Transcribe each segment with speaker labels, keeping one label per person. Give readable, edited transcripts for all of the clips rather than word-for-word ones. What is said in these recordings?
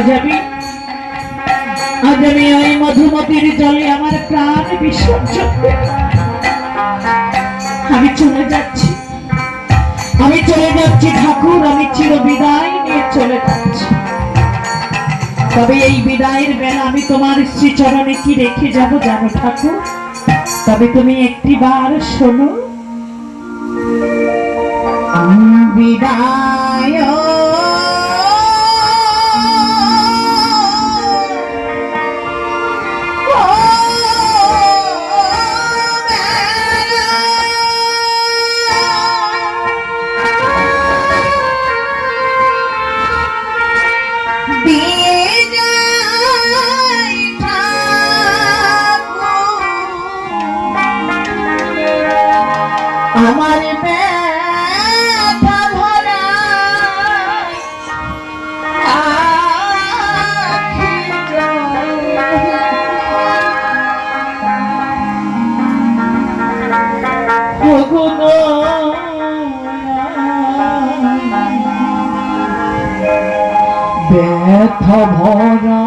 Speaker 1: আজ আমি ওই মধুমতির জলে আমার প্রাণ বিসর্জন আমি চলে যাচ্ছি ঠাকুর, আমি চির বিদায় নিয়ে চলে যাচ্ছি। তবে এই বিদায়ের বেলা আমি তোমার শ্রীচরণে কি রেখে যাব জানো ঠাকুর? তবে তুমি একটি বার শোনো। বিদায় আমার ব্যথা ভরা আখি ব্যথা ভরা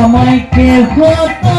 Speaker 1: আমায় কে হতো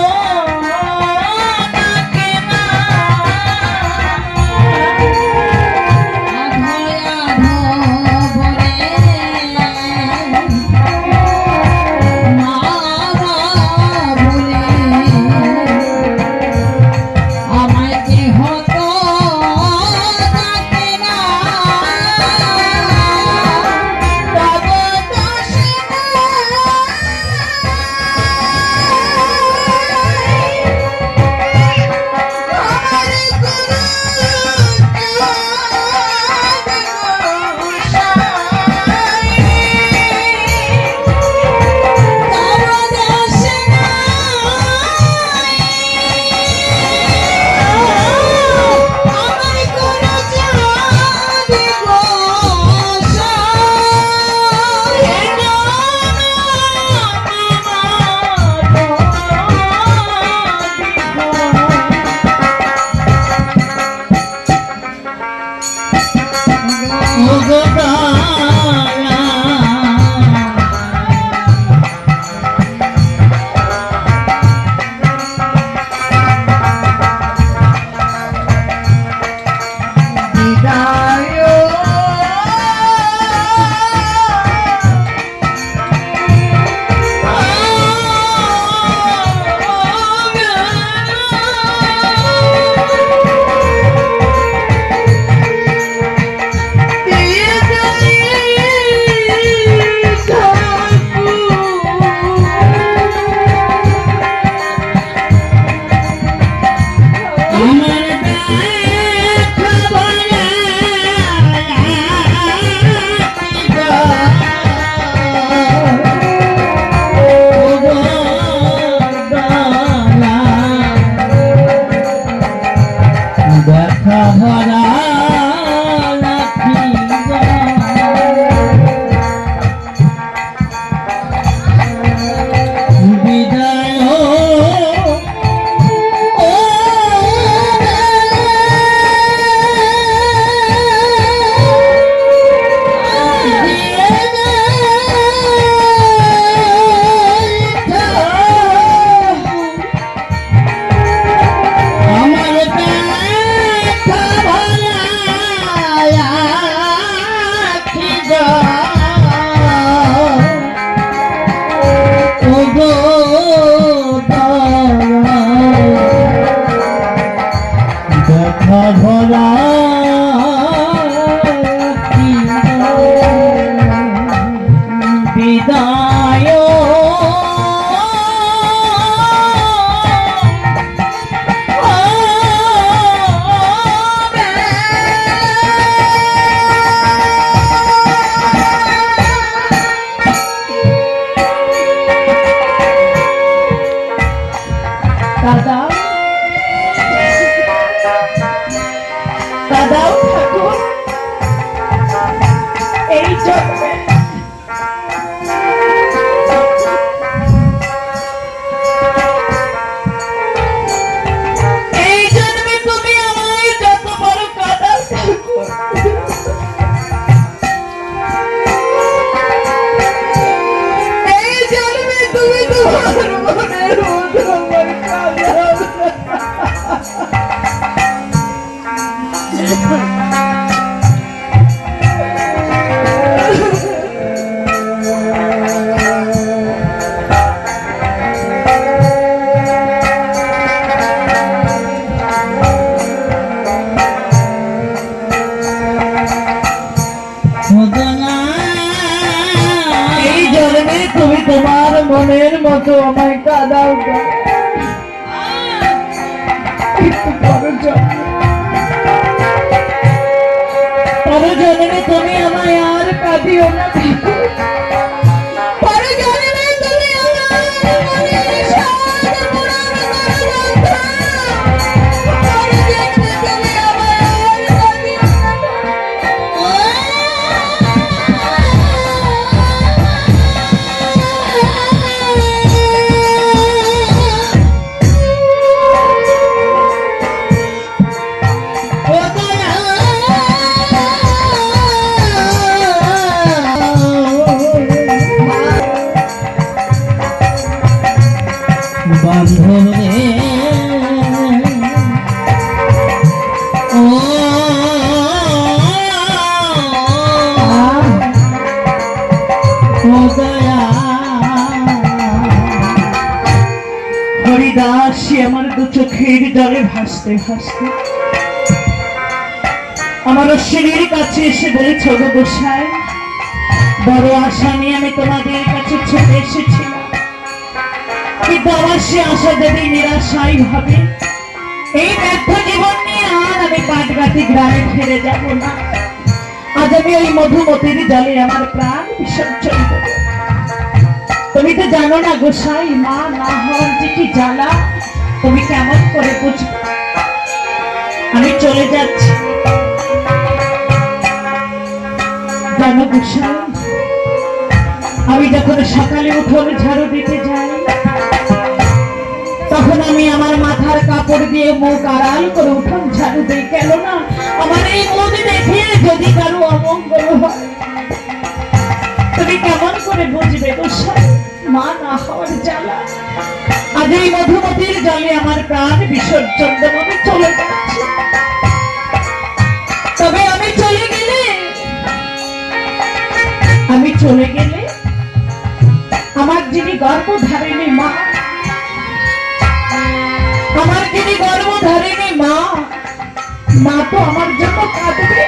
Speaker 1: তুমি তোমার মনের মতো আমায় কাঁদাও কিন্তু পরজন্মে তুমি আমায় আর কাঁদিও না। হরিদাসী আমার দু চোখের জলে ভাসতে ভাসতে আমার অশ্বিনীর কাছে এসে বলেছ, গো গোসাই, বড় আশা নিয়ে আমি তোমাদের কাছে ছুটে এসেছিলাম, কিন্তু আমার সে আশা যদি নিরাশাই ভাবে এই ব্যর্থ জীবন নিয়ে আর আমি পাটগাতি গ্রামে ফিরে যাব না। আজ আমি ওই মধুমতির জলে আমার প্রাণ বিসর্জন দেব। তুমি তো জানো না গোসাই, মা না হওয়ার যে কি জ্বালা তুমি কেমন করে বুঝবে। আমি চলে যাচ্ছি জানো গোসাই, আমি যখন সকালে উঠোন ঝাড়ু দিতে যাই তখন আমি আমার মাথার কাপড় দিয়ে মুখ আড়াল করে উঠোন ঝাড়ু দিই, কেন না আমার এই মুখ দেখে যদি কারো অমঙ্গল হয়। তুমি কেমন করে বুঝবে গোসাই, মা না হওয়ার জ্বালা। আজ এই মধুমতির জলে আমার প্রাণ বিসর্জন দেব। আমি চলে যাচ্ছি, তবে আমি চলে গেলে আমার যিনি গর্ভধারিণী মা, আমার যিনি গর্ভধারিণী মা, মা তো আমার জন্য কাঁদবে।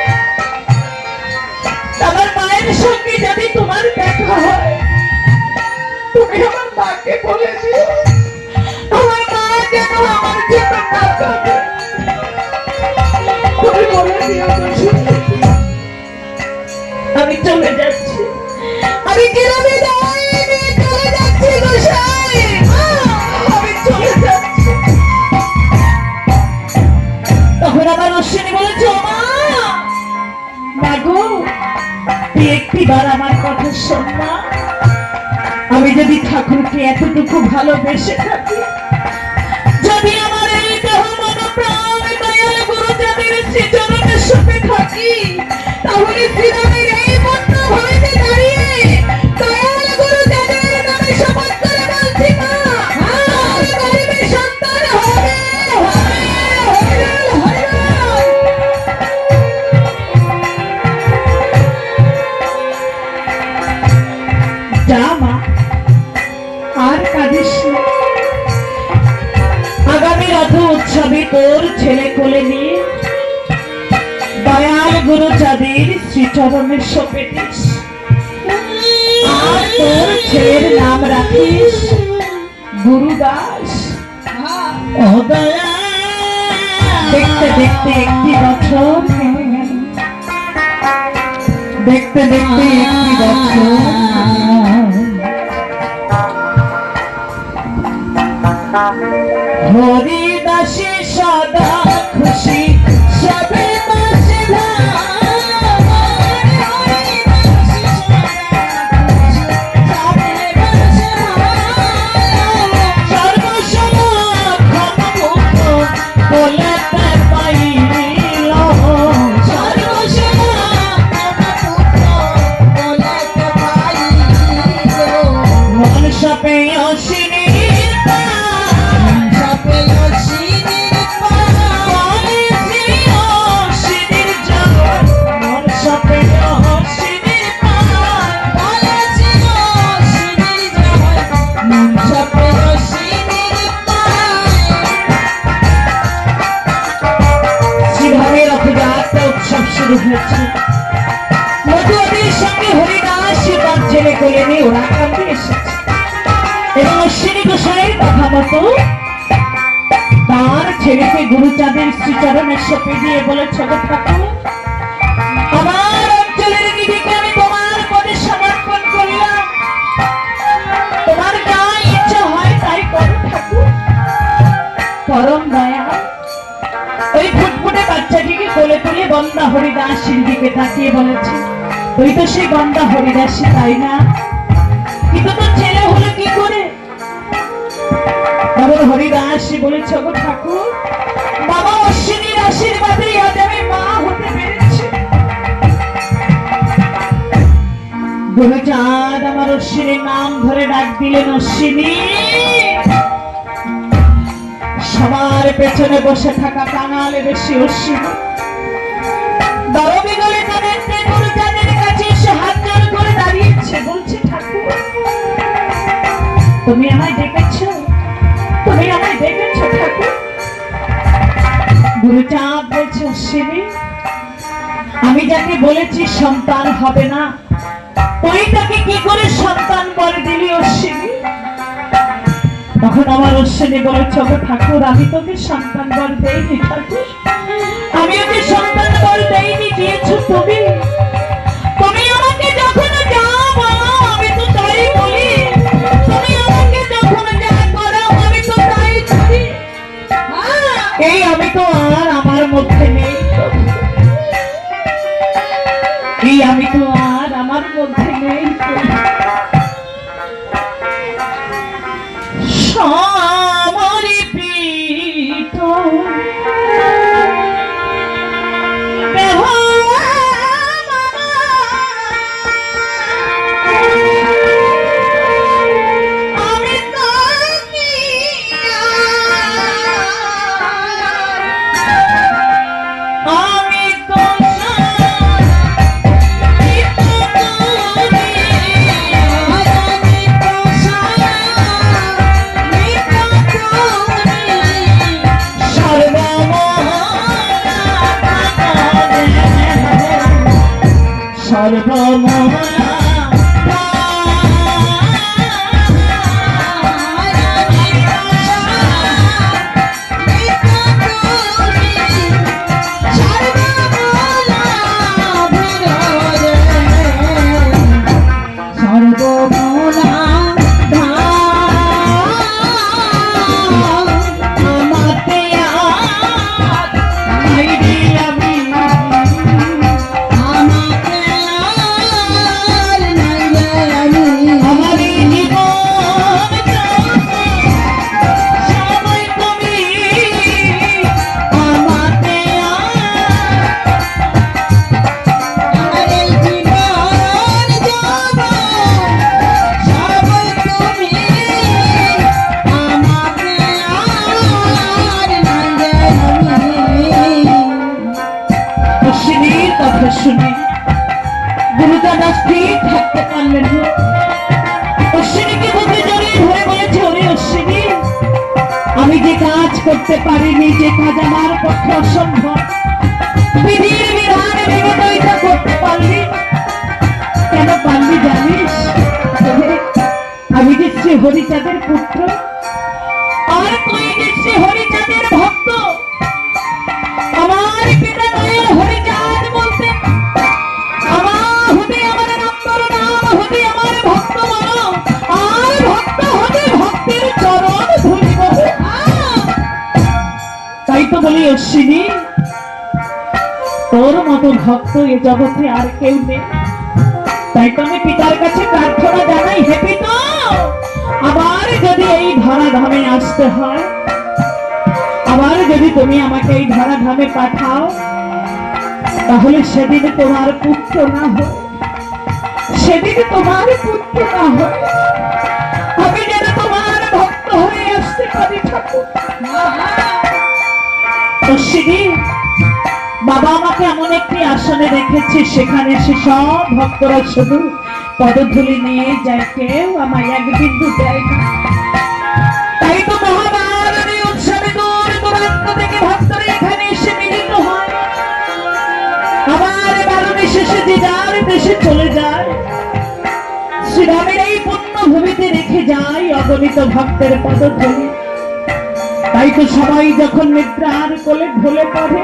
Speaker 1: আমার মায়ের সঙ্গে যদি তোমার দেখা হয়, তুমি আমার মাকে বলে দিও আমার মা যেন আমার জন্য না কাঁদে। তুমি বলে দিও। আমি চলে যাচ্ছি, আমি গ্রামে চলে যাচ্ছি গোসাই, আমি চলে যাচ্ছি। তখন আমার অশ্বিনী বলেছে, মা গো, তুই একটিবার আমার কথা শোন না। আমি যদি ঠাকুরকে এতটুকু ভালোবেসে থাকি, যদি আমার এই দেহ মন প্রাণ দয়াল গুরুচাঁদের শ্রীচরণের সাথে থাকি, তাহলে শ্রীরামের এই মন্ত্র ভূমিতে দাঁড়িয়ে দয়াল গুরুচাঁদের নামে শপথ করে বলছি, মা, আমার গরিবের সন্তান হবে। যা মা, আর কাঁদিস না। আগামী রথ উৎসবে তোর ছেলে কোলে নিয়ে দয়াল গুরুচাঁদের শ্রীচরণের সপে দিস, আর তোর ছেলের নাম রাখিস গুরুদাস। দেখতে দেখতে একটি বছর কেটে গেল, দেখতে দেখতে একটি বছর। হরিদাসী সদা খুশি, সবে বাসে শুরু হয়েছে। মধুমতির সঙ্গে হরিদাস ছেলে কোলে নিয়ে ওরা কাঁদতে এসেছে এবং অশ্বিনী গোসাইয়ের কথা মতো তার ছেলেকে গুরুচাঁদের শ্রীচরণের সপে দিয়ে বলেছে, গো ঠাকুর, আমার অঞ্চলের নিধিকে আমি তোমার পদে সমর্পণ করলাম, তোমার যা ইচ্ছা হয় তাই করো ঠাকুর। পরম দয়া ওই ফুটফুটে বাচ্চাটিকে কোলে তুলে বন্দা হরিদাসের দিকে তাকিয়ে বলেছে, তুই তো সেই বন্দা হরিদাসী তাই না, কিন্তু তোর ছেলে হলো কি করে? তখন হরিদাস বলেছে, গো ঠাকুর, বাবা অশ্বিনীর আশীর্বাদে আজ আমি মা হতে পেরেছি। গুরুচাঁদ আমার অশ্বিনীর নাম ধরে ডাক দিলেন, অশ্বিনী। সবার পেছনে বসে থাকা কাঙালে বেশি অশ্বিনী দরবি গলে তাদের গুরুচাঁদের কাছে এসে হাত জোড় করে দাঁড়িয়েছে, বলছে, ঠাকুর, তুমি আমায় ডেকেছো, তুমি আমায় ডেকেছো ঠাকুর। গুরুচাঁদ বলছে, অশ্বিনী, আমি যাকে বলেছি সন্তান হবে না, তুই তাকে কি করে সন্তান বলে দিলি অশ্বিনী? তখন আমার অশ্বিনী বলেছে, গো ঠাকুর, আমি তোকে সন্তান বল দেইনি ঠাকুর, আমি ওকে সন্তান বল দেইনি, দিয়েছো তুমি। তুমি আমাকে যখন যা বলো আমি তো তাই বলি, তুমি আমাকে যখন যা করো আমি তো তাই করি। এই আমি তো আর আমার মধ্যে নেই, এই আমি তো আর আমার মধ্যে নেই। সমর্পিত শুনে গুরুচাঁদ স্থির থাকতে পারলেন না। অশ্বিনীকে বুকে জড়িয়ে ধরে বলেছে, ওরে অশ্বিনী, আমি যে কাজ করতে পারিনি, যে কাজ আমার পক্ষে অসম্ভব, বিধির বিধান ভেবে তো এটা করতে পারলি, কেন পারলি জানিস? আমি যে শ্রী হরিচাঁদের পুত্র, আর তুই যে শ্রী হরিচাঁদের ভক্ত। আমার পিতা দয়াল হরিচাঁদ বলতে, আমার হতে আমার নম্বর নাম হতে আমার ভক্ত বলো, আর ভক্ত হতে ভক্তের চরণ ধরিব। তাই তো বলি অশ্বিনী, তোর মতো ভক্ত এ জগতে আর কেউ নেই। তাই তো আমি পিতার কাছে প্রার্থনা জানাই, হে পিতা, আবার যদি এই ধরাধামে আসতে হয়, আবার যদি তুমি আমাকে এই ধরাধামে পাঠাও, তাহলে সেদিন তোমার পুত্র না হয়, সেদিন তোমার পুত্র না হয়, আমি যেন তোমার ভক্ত হয়ে আসতে পারি ঠাকুর। অশ্বিনী, বাবা আমাকে এমন একটি আসনে রেখেছে, সেখানে সে সব ভক্তরা শুধু পদধূলি নিয়ে যায়, কেউ আমায় এক বিন্দু দেয় না। তাই তো মহাভারতের উৎসবে দূর দূরান্ত থেকে ভক্তরা এখানে এসে মিলিত হয়, আবার বারণে শেষে যে যার দেশে চলে যায়। শ্রীরামের এই পুণ্যভূমিতে রেখে যাই অগণিত ভক্তের পদধূলি। তাই তো সবাই যখন নিদ্রার কোলে ঢলে পড়ে,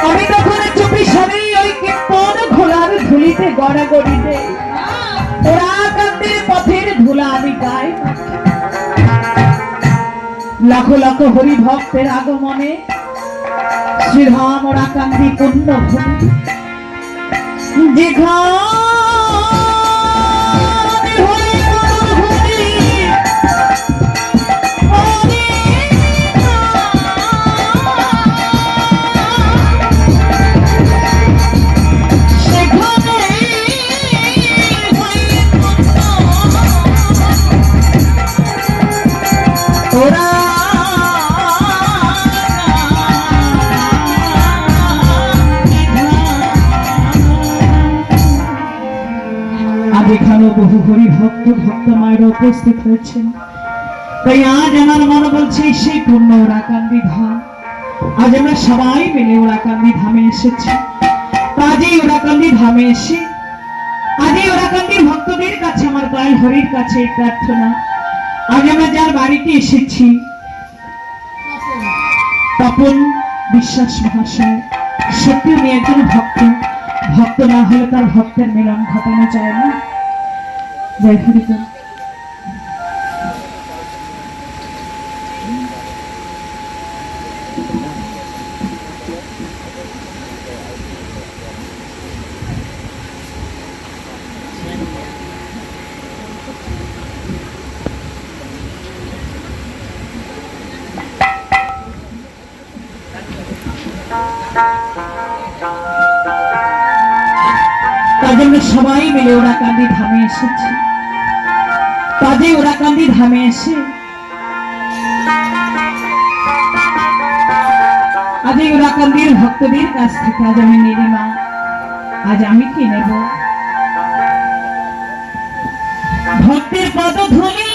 Speaker 1: আমি তখন চুপি সারি ওই কীর্তন ঘোলার ধুলিতে গড়াগড়ি দেই। ওরা কান্দের পথের ধুলা আমি গাই। লাখো লাখো হরি ভক্তের আগমনে শ্রীরাম ওরা কান্দি পুণ্যভূমি, যেখানে হরি মনোভূমি এখানেও বহু হরি ভক্ত ভক্ত মায়েরা উপস্থিত হয়েছেন। তাই আজ আমার মনে বলছে সেই পূর্ণ ওরাকান্দি ধাম। আজ আমরা সবাই মিলে ওরাকান্দি ধামে এসেছি। আজই ওরাকান্দি ধামে এসে আজই ওরাকান্দির ভক্তদের কাছে আমার দয়াল হরির কাছে এই প্রার্থনা। আজ আমরা যার বাড়িতে এসেছি, তপন বিশ্বাস মহাশয়, সত্যি উনি একজন ভক্ত। ভক্ত না হলে তার ভক্তের মিলন ঘটানো যায় না। জয় হরিবল। তার জন্য সবাই মিলে ওরাকান্দি ধামে এসেছি। কাজে ওরাকান্দি ধামে এসে আজ এই ওরাকান্দির ভক্তদের কাছ থেকে আজ আমি নিরিমা, আজ আমি কি নেব? ভক্তের পদধূলি